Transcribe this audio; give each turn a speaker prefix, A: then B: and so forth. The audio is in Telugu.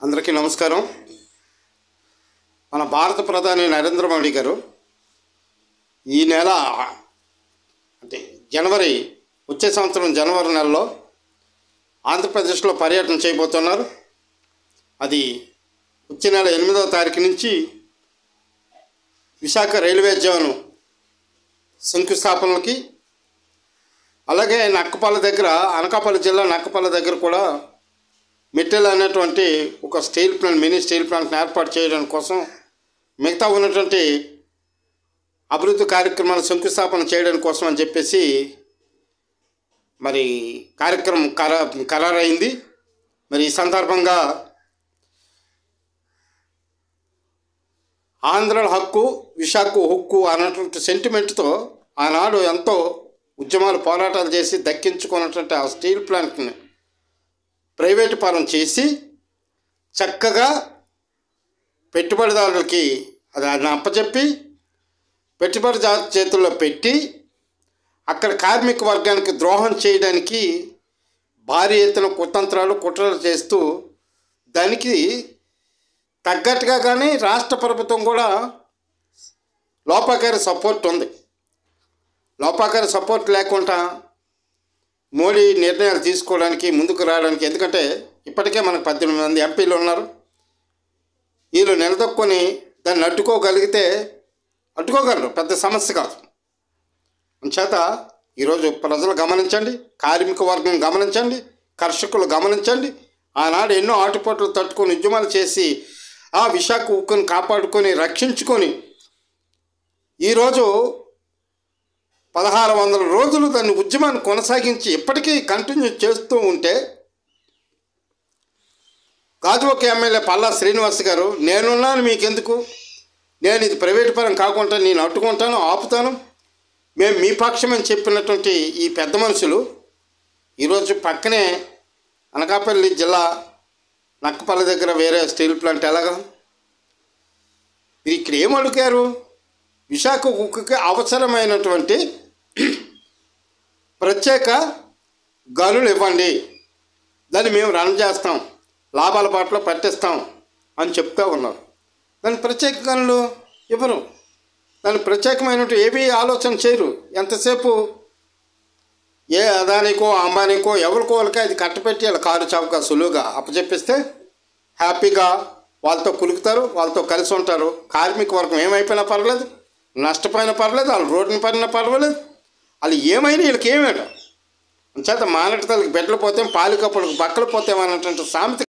A: అందరికీ నమస్కారం. మన భారత ప్రధాని నరేంద్ర మోడీ గారు ఈ నెల అంటే వచ్చే సంవత్సరం జనవరి నెలలో ఆంధ్రప్రదేశ్లో పర్యటన చేయబోతున్నారు. అది వచ్చే నెల 8వ తారీఖు నుంచి విశాఖ రైల్వే జోన్ శంకుస్థాపనలకి, అలాగే నక్కపల్లి దగ్గర, అనకాపల్లి జిల్లా నక్కపల్లి దగ్గర కూడా మెట్టెల్ అనేటువంటి ఒక స్టీల్ ప్లాంట్, మినీ స్టీల్ ప్లాంట్ని ఏర్పాటు చేయడం కోసం, మిగతా ఉన్నటువంటి అభివృద్ధి కార్యక్రమాల శంకుస్థాపన చేయడం కోసం అని చెప్పేసి మరి కార్యక్రమం ఖరారైంది. మరి ఈ సందర్భంగా ఆంధ్రుల హక్కు, విశాఖ హక్కు అన్నటువంటి సెంటిమెంట్తో ఆనాడు ఎంతో ఉద్యమాలు, పోరాటాలు చేసి దక్కించుకున్నటువంటి ఆ స్టీల్ ప్లాంట్ని ప్రైవేటు పరం చేసి చక్కగా పెట్టుబడిదారులకి అది అప్పచెప్పి, పెట్టుబడిదారు చేతుల్లో పెట్టి అక్కడ కార్మిక వర్గానికి ద్రోహం చేయడానికి భారీ ఎత్తున కుట్రలు చేస్తూ, దానికి తగ్గట్టుగా కానీ రాష్ట్ర ప్రభుత్వం కూడా లోపాకారి సపోర్ట్ ఉంది. లోపాకారి సపోర్ట్ లేకుండా మోడీ నిర్ణయాలు తీసుకోవడానికి, ముందుకు రావడానికి, ఎందుకంటే ఇప్పటికే మనకు 18 మంది ఎంపీలు ఉన్నారు. వీళ్ళు నిలదొక్కుని దాన్ని అడ్డుకోగలరు, పెద్ద సమస్య కాదు. అందుచేత ఈరోజు ప్రజలు గమనించండి, కార్మిక వర్గం గమనించండి, కర్షకులు గమనించండి. ఆనాడు ఎన్నో ఆటుపోట్లు తట్టుకొని ఉద్యమాలు చేసి ఆ విశాఖ ఉక్కుని కాపాడుకొని, రక్షించుకొని ఈరోజు 1600 రోజులు దాన్ని ఉద్యమాన్ని కొనసాగించి ఇప్పటికీ కంటిన్యూ చేస్తూ ఉంటే, గాజువాక ఎమ్మెల్యే పల్లా శ్రీనివాస్ గారు, నేనున్నాను మీకెందుకు, నేను ఇది ప్రైవేటు పరం కాకుండా నేను అడ్డుకుంటాను, ఆపుతాను, మేము మీ పక్షమని చెప్పినటువంటి ఈ పెద్ద మనుషులు ఈరోజు పక్కనే అనకాపల్లి జిల్లా నక్కపల్లి దగ్గర వేరే స్టీల్ ప్లాంట్ ఎలాగా, మీరు ఇక్కడ ఏం అడుగుతారు? విశాఖ ఉక్కుకి అవసరమైనటువంటి ప్రత్యేక గనులు ఇవ్వండి, దాన్ని మేము రన్ చేస్తాం, లాభాల బాటలో పట్టిస్తాం అని చెప్తూ ఉన్నారు. దాని ప్రత్యేక గనులు ఇవ్వరు, దాని ప్రత్యేకమైనటువంటి ఏవి ఆలోచన చేయరు. ఎంతసేపు ఏ అదానికో అంబానీకో ఎవరికో వాళ్ళకి అది కట్టపెట్టి వాళ్ళ కారు చౌక సులువుగా అప్పచెప్పిస్తే హ్యాపీగా వాళ్ళతో కులుకుతారు, వాళ్ళతో కలిసి ఉంటారు. కార్మిక వర్గం ఏమైపోయినా పర్వాలేదు, నష్టపోయినా పర్వాలేదు, వాళ్ళు రోడ్డుని పడినా పర్వాలేదు, వాళ్ళు ఏమైనా వీళ్ళకి ఏమేట చేత మానట తల్లికి బిడ్డలు పోతే పాలికప్పులకు బక్కలు పోతేమన్నటువంటి సామెత